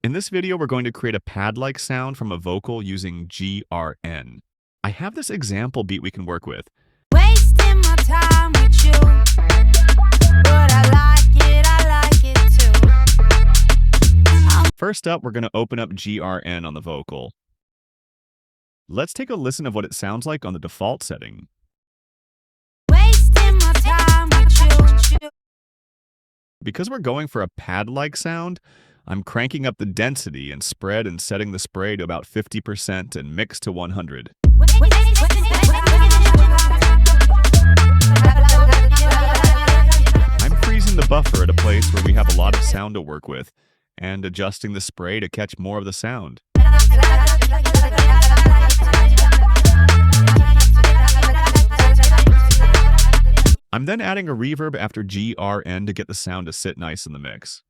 In this video, we're going to create a pad-like sound from a vocal using GRN. I have this example beat we can work with. Wasting my time with you, but I like it too. First up, we're going to open up GRN on the vocal. Let's take a listen of what it sounds like on the default setting. Wasting my time with you. Because we're going for a pad-like sound, I'm cranking up the density and spread and setting the spray to about 50% and mix to 100. I'm freezing the buffer at a place where we have a lot of sound to work with and adjusting the spray to catch more of the sound. I'm then adding a reverb after GRN to get the sound to sit nice in the mix.